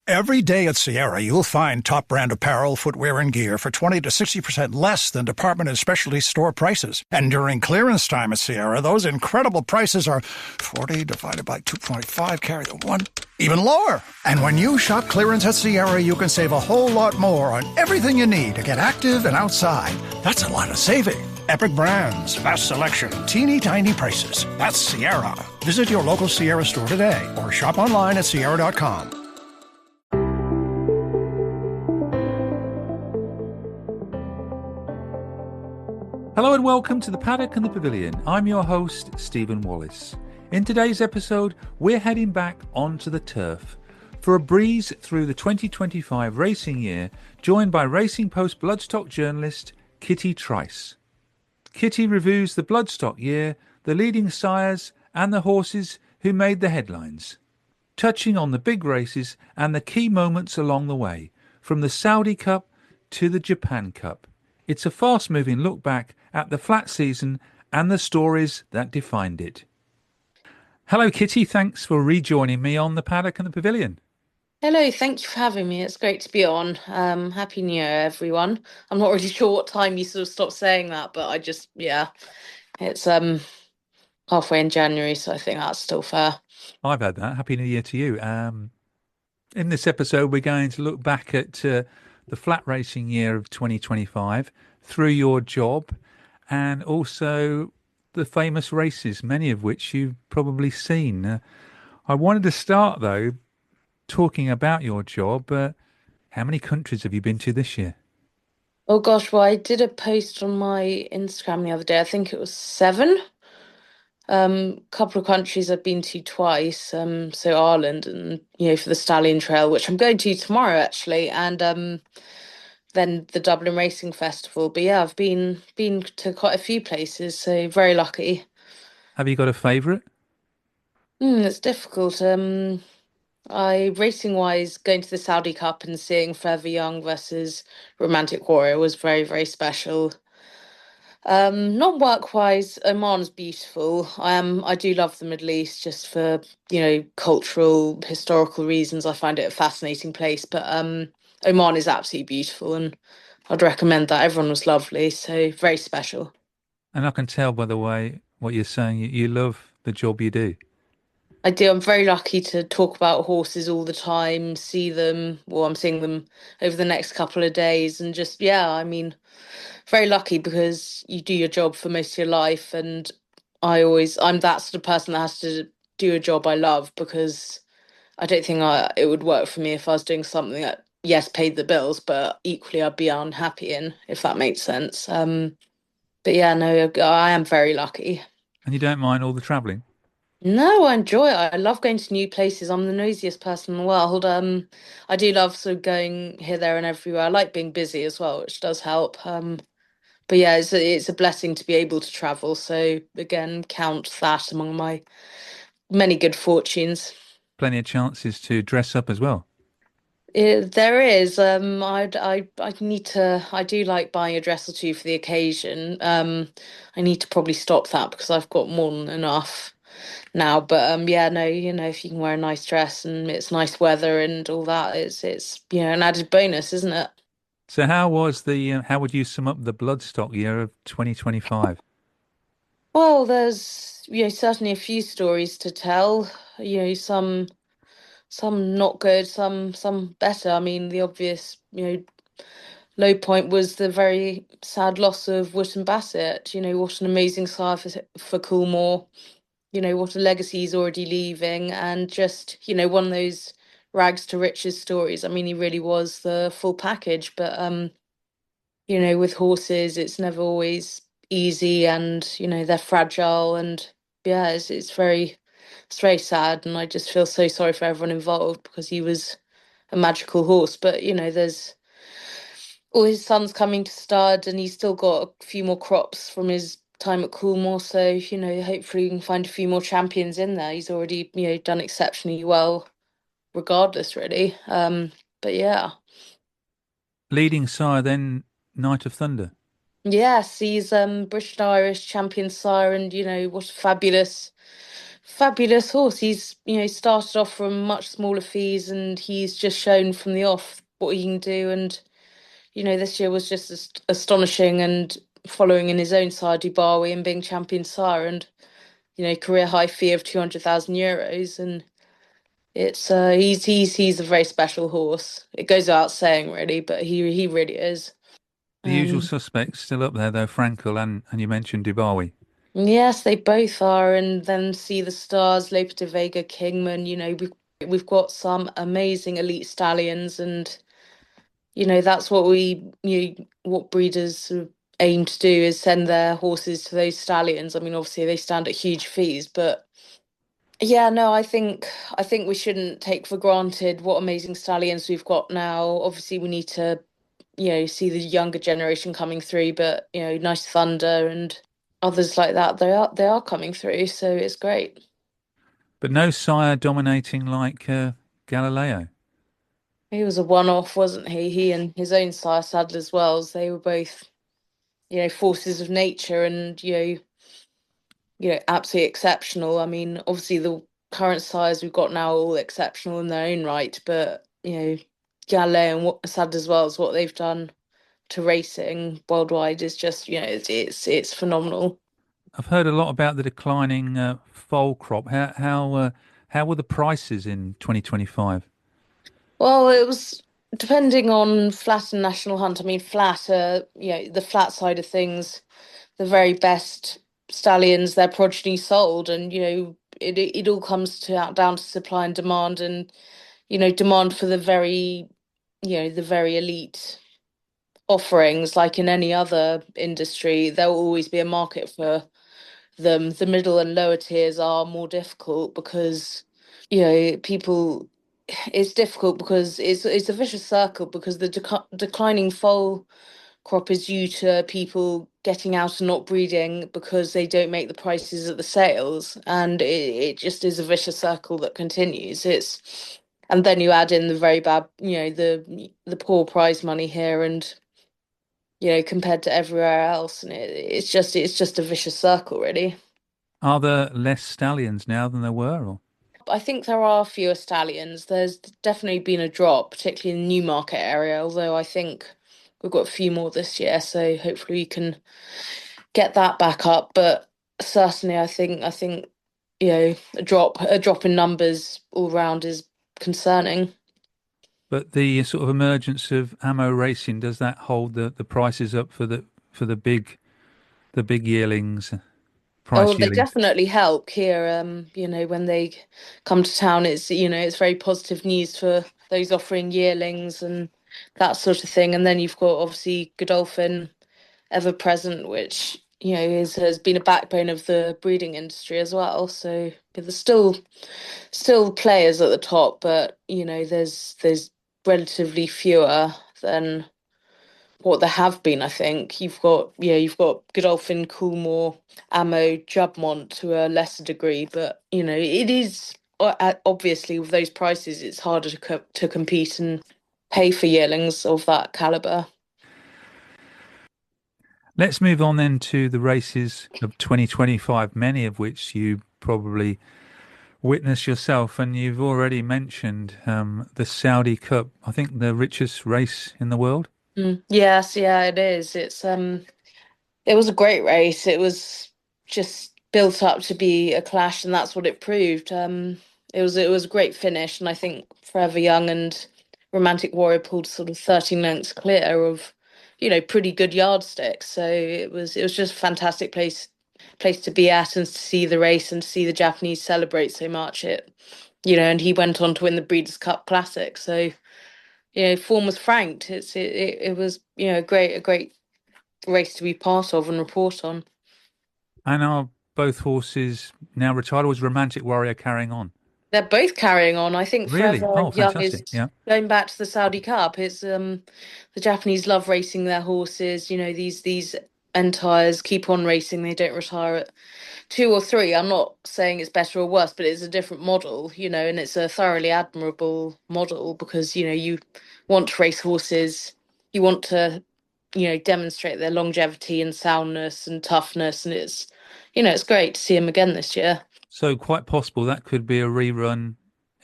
Every day at Sierra, you'll find top brand apparel, footwear, and gear for 20 to 60% less than department and specialty store prices. And during clearance time at Sierra, those incredible prices are 40 divided by 2.5, carry the 1, even lower. And when you shop clearance at Sierra, you can save a whole lot more on everything you need to get active and outside. That's a lot of saving. Epic brands, vast selection, teeny tiny prices. That's Sierra. Visit your local Sierra store today or shop online at Sierra.com. Hello and welcome to the Paddock and The Pavilion. I'm your host, Stephen Wallis. In today's episode, we're heading back onto the turf for a breeze through the 2025 racing year, joined by Racing Post bloodstock journalist Kitty Trice. Kitty reviews the bloodstock year, the leading sires and the horses who made the headlines, touching on the big races and the key moments along the way, from the Saudi Cup to the Japan Cup. It's a fast-moving look back at the flat season and the stories that defined it. Hello, Kitty. Thanks for rejoining me on the Paddock and the Pavilion. Hello, thank you for having me. It's great to be on. Happy New Year, everyone. I'm not really sure what time you sort of stopped saying that, but it's halfway in January, so I think that's still fair. I've had that. Happy New Year to you. In this episode, we're going to look back at the flat racing year of 2025 through your job and also the famous races, many of which you've probably seen. I wanted to start, though, talking about your job. How many countries have you been to this year? Oh gosh, well, I did a post on my Instagram the other day. I think it was 7. Couple of countries I've been to twice. So Ireland and, for the Stallion Trail, which I'm going to tomorrow actually, and then the Dublin Racing Festival. But yeah, I've been to quite a few places, so very lucky. Have you got a favourite? It's difficult. Racing wise, going to the Saudi Cup and seeing Forever Young versus Romantic Warrior was very, very special. Not work wise, Oman's beautiful. I do love the Middle East just for, cultural, historical reasons. I find it a fascinating place. But Oman is absolutely beautiful and I'd recommend that. Everyone was lovely, so very special. And I can tell by the way what you're saying, you love the job you do. I do. I'm very lucky to talk about horses all the time, see them. Well, I'm seeing them over the next couple of days, and just very lucky because you do your job for most of your life, and I'm that sort of person that has to do a job I love because I don't think it would work for me if I was doing something that yes paid the bills, but equally I'd be unhappy in, if that makes sense. But yeah, no, I am very lucky. And you don't mind all the travelling? No, I enjoy it. I love going to new places. I'm the nosiest person in the world. I do love sort of going here, there, and everywhere. I like being busy as well, which does help. But yeah, it's a blessing to be able to travel. So again, count that among my many good fortunes. Plenty of chances to dress up as well. There is. I need to. I do like buying a dress or two for the occasion. I need to probably stop that because I've got more than enough now. But yeah, no, if you can wear a nice dress and it's nice weather and all that, it's an added bonus, isn't it? So how would you sum up the bloodstock year of 2025? Well, there's certainly a few stories to tell. Some not good, some better. I mean, the obvious low point was the very sad loss of Wotton Bassett. What an amazing sire for Coolmore. What a legacy he's already leaving, and just one of those rags to riches stories. I mean, he really was the full package. But with horses, it's never always easy, and they're fragile, and yeah, it's very sad, and I just feel so sorry for everyone involved because he was a magical horse. But there's all his sons coming to stud, and he's still got a few more crops from his time at Coolmore. So hopefully we can find a few more champions in there. He's already done exceptionally well, regardless, really. But yeah. Leading sire, then Knight of Thunder. Yes, he's British and Irish champion sire, and what a Fabulous horse. He's, started off from much smaller fees and he's just shown from the off what he can do. And, this year was just astonishing and following in his own side, Dubawi, and being champion sire and, career high fee of €200,000. And he's a very special horse. It goes without saying, really, but he really is. The usual Um, suspects still up there, though, Frankel and you mentioned Dubawi. yes, they both are, and then see the stars, Lope de Vega, Kingman. We've got some amazing elite stallions, and that's what what breeders sort of aim to do is send their horses to those stallions. I mean, obviously they stand at huge fees, but yeah, no, I think we shouldn't take for granted what amazing stallions we've got now. Obviously, we need to see the younger generation coming through, but Nice Thunder and others like that, they are coming through, so it's great. But no sire dominating like Galileo. He was a one-off, wasn't he? He and his own sire Sadler's Wells, they were both, forces of nature and, absolutely exceptional. I mean, obviously the current sires we've got now are all exceptional in their own right, but Galileo and what Sadler's Wells, what they've done to racing worldwide is just, it's phenomenal. I've heard a lot about the declining foal crop. How were the prices in 2025? Well, it was depending on flat and national hunt. I mean, flat, the flat side of things, the very best stallions, their progeny sold, and it all comes down to supply and demand, and demand for the very elite offerings. Like in any other industry, there will always be a market for them. The middle and lower tiers are more difficult because people it's difficult because it's a vicious circle because the declining foal crop is due to people getting out and not breeding because they don't make the prices at the sales, and it just is a vicious circle that continues. And then you add in the very bad, the poor prize money here, and compared to everywhere else, and it's just a vicious circle, really. Are there less stallions now than there were? Or I think there are fewer stallions. There's definitely been a drop, particularly in the Newmarket area, although I think we've got a few more this year, so hopefully we can get that back up. But certainly I think a drop in numbers all round is concerning. but the sort of emergence of ammo racing, does that hold the prices up for the big yearlings, Oh, price they yearlings? definitely help here. When they come to town, it's very positive news for those offering yearlings and that sort of thing. And then you've got obviously Godolphin ever present, which has been a backbone of the breeding industry as well. So yeah, there's still players at the top, but there's relatively fewer than what there have been. I think you've got Godolphin, Coolmore, Ammo, Jubmont to a lesser degree, but it is obviously with those prices, it's harder to compete and pay for yearlings of that caliber. Let's move on then to the races of 2025, many of which you probably witnessed yourself, and you've already mentioned the Saudi Cup. I think the richest race in the world. Yes, yeah, it is. It was a great race. It was just built up to be a clash, and that's what it proved. It was a great finish, and I think Forever Young and Romantic Warrior pulled sort of 13 lengths clear of, pretty good yardsticks. So it was just a fantastic place to be at and to see the race and to see the Japanese celebrate so much. And he went on to win the Breeders' Cup Classic. So, form was franked. It was, a great race to be part of and report on. And are both horses now retired, or is Romantic Warrior carrying on? They're both carrying on. I think Really? Forever Oh, Young fantastic. is Yeah. going back to the Saudi Cup. It's the Japanese love racing their horses. These entires keep on racing. They don't retire at two or three. I'm not saying it's better or worse, but it's a different model, and it's a thoroughly admirable model because you want to race horses, you want to demonstrate their longevity and soundness and toughness, and it's great to see him again this year. So quite possible that could be a rerun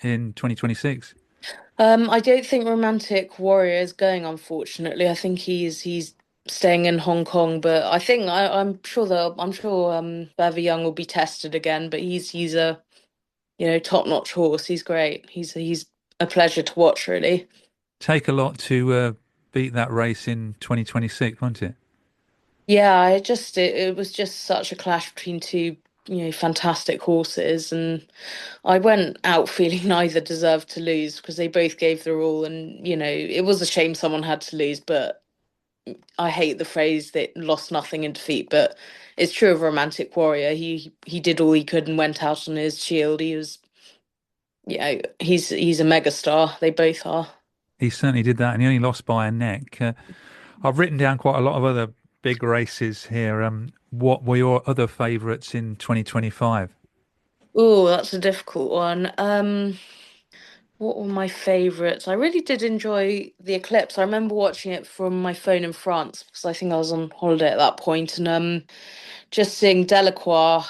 in 2026. I don't think Romantic Warrior is going, unfortunately. I think he's staying in Hong Kong, but I'm sure Bever Young will be tested again. But he's a top-notch horse. He's great. He's a pleasure to watch, really. Take a lot to beat that race in 2026, won't it? Yeah, it was just such a clash between two fantastic horses, and I went out feeling neither deserved to lose because they both gave their all, and it was a shame someone had to lose, but I hate the phrase that lost nothing in defeat, but it's true of Romantic Warrior. He did all he could and went out on his shield. He was, he's a megastar. They both are. He certainly did that, and he only lost by a neck. I've written down quite a lot of other big races here. What were your other favourites in 2025? Oh, that's a difficult one. What were my favourites? I really did enjoy the eclipse. I remember watching it from my phone in France because I think I was on holiday at that point, and just seeing Delacroix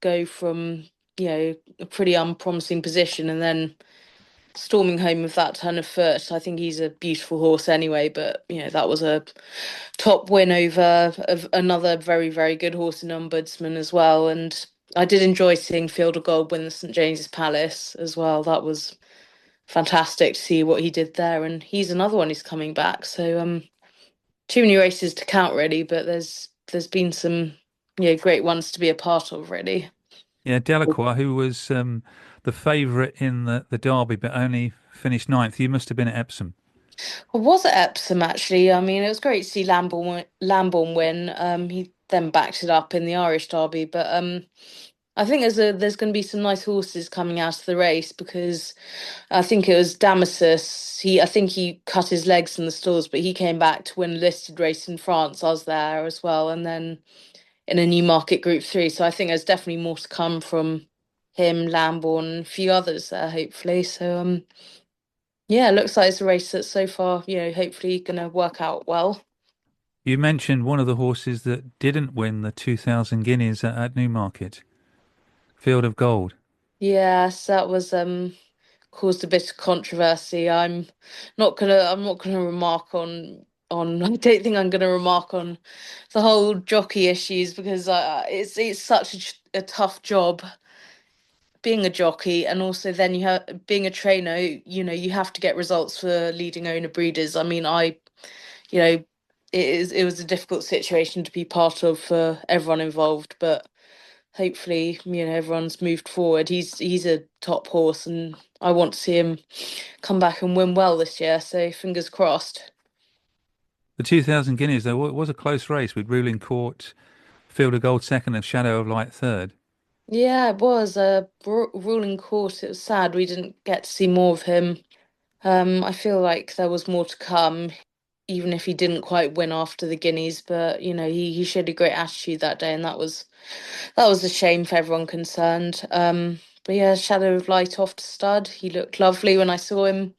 go from a pretty unpromising position and then storming home with that turn of foot. I think he's a beautiful horse anyway, but that was a top win over of another very, very good horse in Ombudsman as well. And I did enjoy seeing Field of Gold win the St James's Palace as well. That was fantastic to see what he did there. And he's another one who's coming back. So too many races to count really, but there's been some great ones to be a part of really. Yeah, Delacroix, who was the favourite in the Derby, but only finished ninth. You must have been at Epsom. I was at Epsom actually. I mean, it was great to see Lambourne win. He then backed it up in the Irish Derby, but I think there's going to be some nice horses coming out of the race because I think it was Damasus. I think he cut his legs in the stalls, but he came back to win a listed race in France. I was there as well, and then in a Newmarket Group 3. So I think there's definitely more to come from him, Lambourne, and a few others there, hopefully. So yeah, it looks like it's a race that's so far, hopefully going to work out well. You mentioned one of the horses that didn't win the 2000 guineas at Newmarket, Field of Gold. Yes, that was caused a bit of controversy. I'm not gonna remark on I don't think I'm gonna remark on the whole jockey issues because it's such a tough job being a jockey, and also then you have being a trainer, you have to get results for leading owner breeders. I mean, you know it was a difficult situation to be part of for everyone involved, but hopefully everyone's moved forward. He's a top horse, and I want to see him come back and win well this year, so fingers crossed. The 2000 guineas, though, it was a close race with Ruling Court, Field of Gold second, and Shadow of Light third. Yeah, it was a ruling court. It was sad we didn't get to see more of him. I feel like there was more to come, even if he didn't quite win after the Guineas. But he showed a great attitude that day, and that was a shame for everyone concerned. But yeah, Shadow of Light off to stud. He looked lovely when I saw him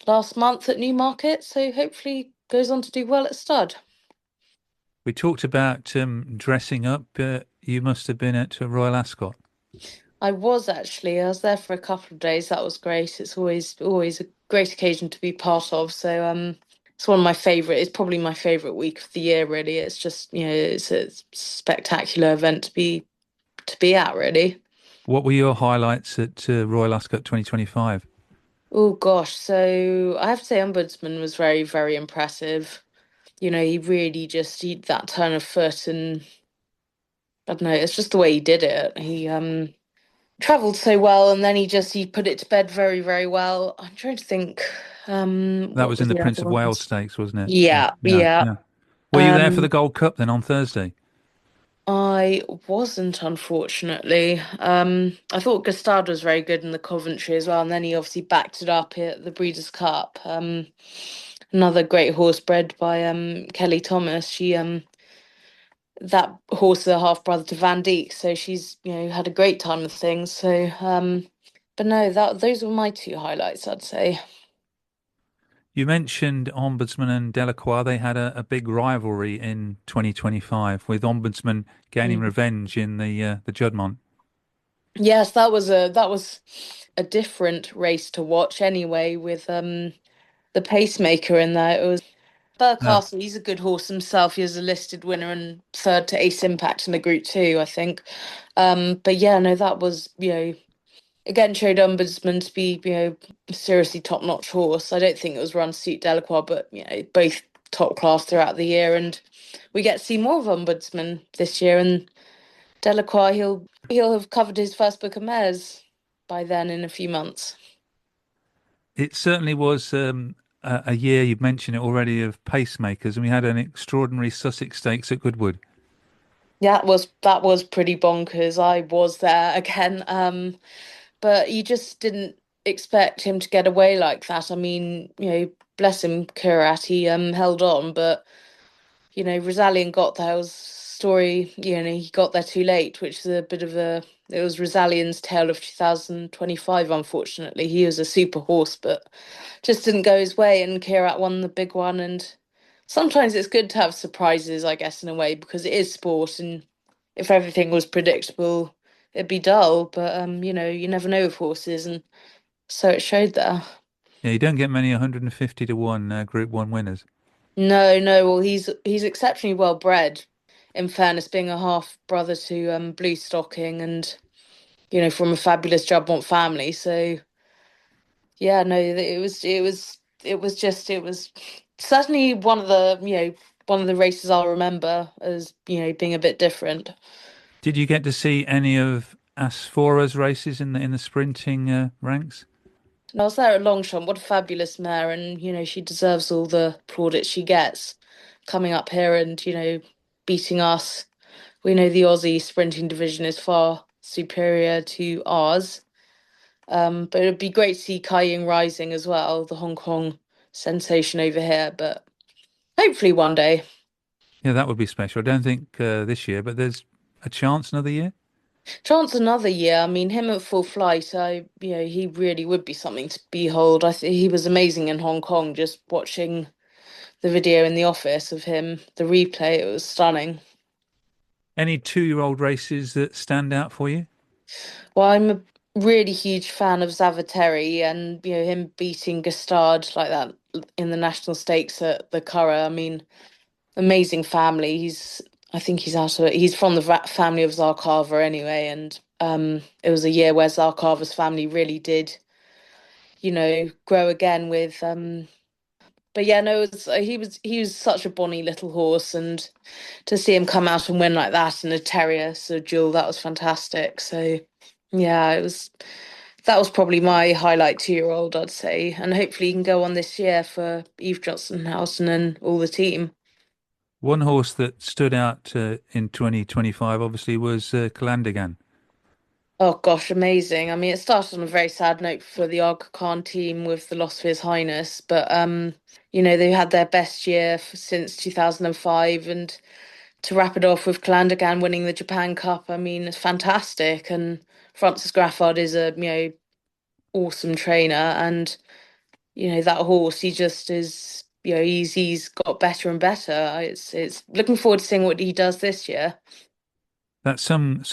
last month at Newmarket, so hopefully goes on to do well at stud. We talked about dressing up. You must have been at Royal Ascot. I was actually. I was there for a couple of days. That was great. It's always a great occasion to be part of. So it's one of my favorite. It's probably my favorite week of the year. Really, it's just it's a spectacular event to be at. Really. What were your highlights at Royal Ascot 2025? Oh gosh. So I have to say, Ombudsman was very very impressive. He really just that turn of foot, and I don't know. It's just the way he did it. He traveled so well, and then he put it to bed very very well. I'm trying to think That what was was in the the Prince other of Wales ones. Stakes, wasn't it? Yeah, Yeah, yeah. yeah. Were you there for the um Gold Cup then on Thursday? I wasn't, unfortunately. I thought Gustard was very good in the Coventry as well, and then he obviously backed it up at the Breeders' Cup. Another great horse bred by Kelly Thomas. She that horse is a half brother to Van Dyke, so she's had a great time with things. So but no, that those were my two highlights, I'd say. You mentioned Ombudsman and Delacroix. They had a big rivalry in 2025 with Ombudsman gaining Mm. revenge in the Juddmonte. Yes, that was a different race to watch anyway, with the pacemaker in there. It was Uh, Burcastle. He's a good horse himself. He was a listed winner and third to Ace Impact in the Group Two, I think. But yeah, no, that was, again, showed Ombudsman to be, seriously top-notch horse. I don't think it was run to suit Delacroix, but both top class throughout the year, and we get to see more of Ombudsman this year. And Delacroix, he'll have covered his first book of mares by then in a few months. it certainly was a year, you've mentioned it already, of pacemakers, and we had an extraordinary Sussex Stakes at Goodwood. Yeah, that was pretty bonkers. I was there again, but you just didn't expect him to get away like that. I mean, bless him, Kurat, he held on, but Rosalian got there. It was story, he got there too late, which is a bit of it was Rosalian's tale of 2025, unfortunately. He was a super horse, but just didn't go his way, and Kirat won the big one. And sometimes it's good to have surprises, I guess, in a way, because it is sport, and if everything was predictable, it'd be dull. But you never know with horses, and so it showed there. Yeah, you don't get many 150 to 1 Group 1 winners. No, no. Well, he's exceptionally well bred. In fairness, being a half brother to Blue Stocking, and from a fabulous Jubbont family. So yeah, no, it was certainly one of the races I'll remember as being a bit different. Did you get to see any of Asfora's races in the sprinting ranks? And I was there at Longchamp. What a fabulous mare, and she deserves all the plaudits she gets coming up here and beating us. We know the Aussie sprinting division is far superior to ours. But it'd be great to see Kai Ying Rising as well, the Hong Kong sensation over here. But hopefully one day. Yeah, that would be special. I don't think this year, but there's a chance another year. Chance another year. I mean, him at full flight, he really would be something to behold. I think he was amazing in Hong Kong. Just watching the video in the office of him, the replay, it was stunning. Any 2-year-old races that stand out for you? Well, I'm a really huge fan of Zavateri, and him beating Gustard like that in the national stakes at the Curragh. I mean, amazing family. I think he's from the family of Zarkava anyway, and it was a year where Zarkava's family really did, grow again with but yeah, no, he was such a bonny little horse, and to see him come out and win like that in a terrier, so duel, that was fantastic. So yeah, that was probably my highlight 2-year-old, I'd say, and hopefully he can go on this year for Eve Johnson Housen and all the team. One horse that stood out in 2025 obviously was Calandigan. Oh gosh, amazing. I mean, it started on a very sad note for the Aga Khan team with the loss of His Highness, but they had their best year since 2005, and to wrap it off with Calandigan winning the Japan Cup, I mean, it's fantastic. And Francis Graffard is a, awesome trainer, and that horse, he just is, he's got better and better. It's looking forward to seeing what he does this year. That's some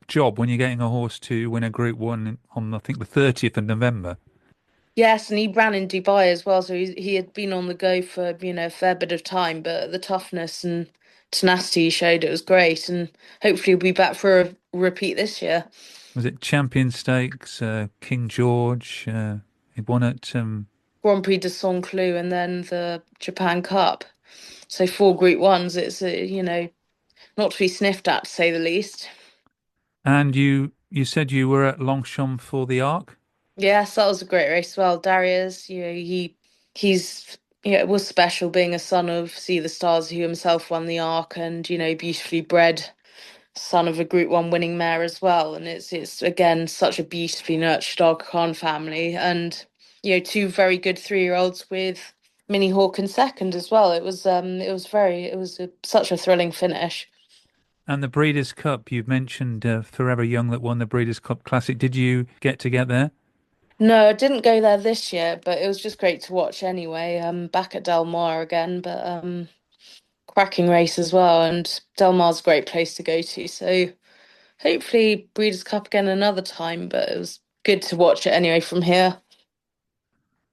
job when you're getting a horse to win a Group 1 on, I think, the 30th of November. Yes, and he ran in Dubai as well, so he had been on the go for, a fair bit of time, but the toughness and tenacity he showed, it was great, and hopefully he'll be back for a repeat this year. Was it Champion Stakes, King George? He won at Grand Prix de Saint-Cloud and then the Japan Cup. So four Group Ones, it's not to be sniffed at, to say the least. and you said you were at Longchamp for the Arc. Yes, that was a great race as well. Darius, he's it was special being a son of See the Stars, who himself won the Arc, and beautifully bred son of a Group One winning mare as well. And it's again such a beautifully nurtured Aga Khan family, and two very good 3-year-olds with Minnie Hawk in second as well. Such a thrilling finish. And the Breeders' Cup, you've mentioned Forever Young that won the Breeders' Cup Classic. Did you get there? No, I didn't go there this year, but it was just great to watch anyway. Back at Del Mar again, but cracking race as well, and Del Mar's a great place to go to. So hopefully Breeders' Cup again another time, but it was good to watch it anyway from here.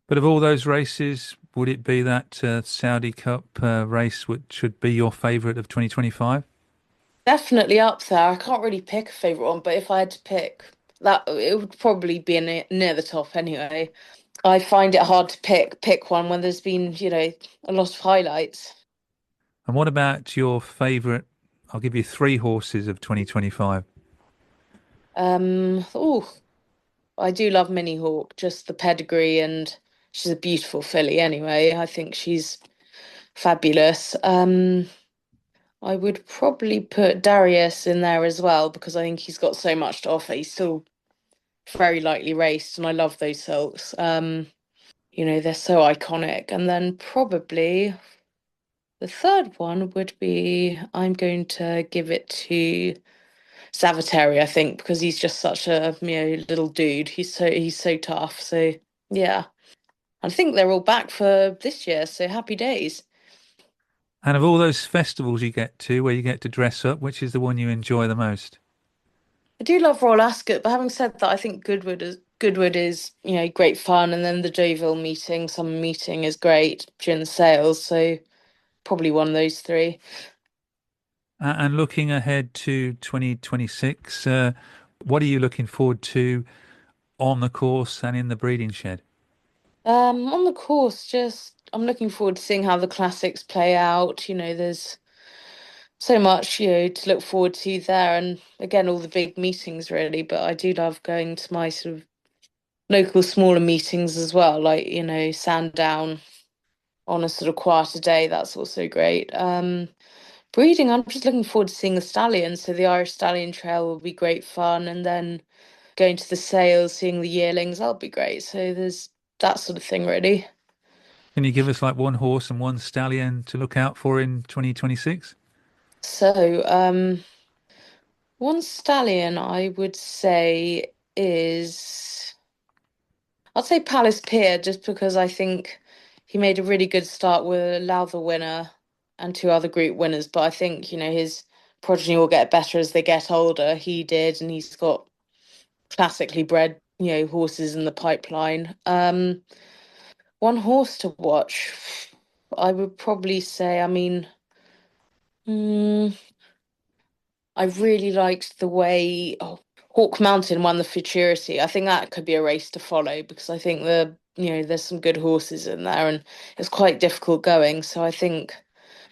But of all those races, would it be that Saudi Cup race which should be your favourite of 2025? Definitely up there. I can't really pick a favourite one, but if I had to pick that, it would probably be near the top anyway. I find it hard to pick one when there's been, a lot of highlights. And what about your favourite? I'll give you three horses of 2025. Oh, I do love Minnie Hawk, just the pedigree, and she's a beautiful filly anyway. I think she's fabulous. I would probably put Darius in there as well because I think he's got so much to offer. He's still very lightly raced, and I love those silks. They're so iconic. And then probably the third one would be I'm going to give it to Saviteri, I think, because he's just such a little dude. He's so tough. So yeah. I think they're all back for this year, so happy days. And of all those festivals you get to, where you get to dress up, which is the one you enjoy the most? I do love Royal Ascot, but having said that, I think Goodwood is great fun, and then the Deauville meeting, summer meeting is great during the sales. So probably one of those three. And looking ahead to 2026, what are you looking forward to on the course and in the breeding shed? On the course, just I'm looking forward to seeing how the classics play out. There's so much, to look forward to there, and again, all the big meetings really. But I do love going to my sort of local smaller meetings as well, like Sandown on a sort of quieter day. That's also great. Breeding, I'm just looking forward to seeing the stallions. So the Irish Stallion Trail will be great fun, and then going to the sales, seeing the yearlings, that'll be great. So there's that sort of thing really. Can you give us like one horse and one stallion to look out for in 2026? So one stallion I would say is I'd say Palace Pier, just because I think he made a really good start with Lowther winner and two other group winners. But I think, his progeny will get better as they get older. He did, and he's got classically bred, horses in the pipeline. One horse to watch, I would probably say, I mean, mm, I really liked the way Hawk Mountain won the Futurity. I think that could be a race to follow because I think there's some good horses in there and it's quite difficult going. So I think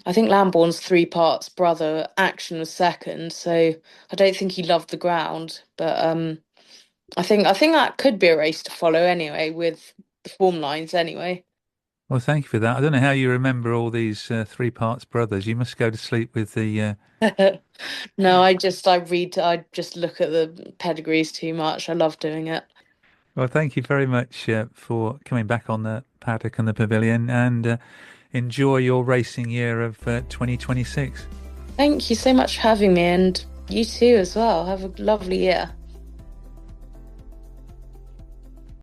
Lambourne's three parts brother Action was second. So I don't think he loved the ground, but I think that could be a race to follow anyway with the form lines anyway. Well, thank you for that. I don't know how you remember all these three parts brothers. You must go to sleep with the. No, I just look at the pedigrees too much. I love doing it. Well, thank you very much for coming back on the Paddock and the Pavilion, and enjoy your racing year of 2026. Thank you so much for having me, and you too as well. Have a lovely year.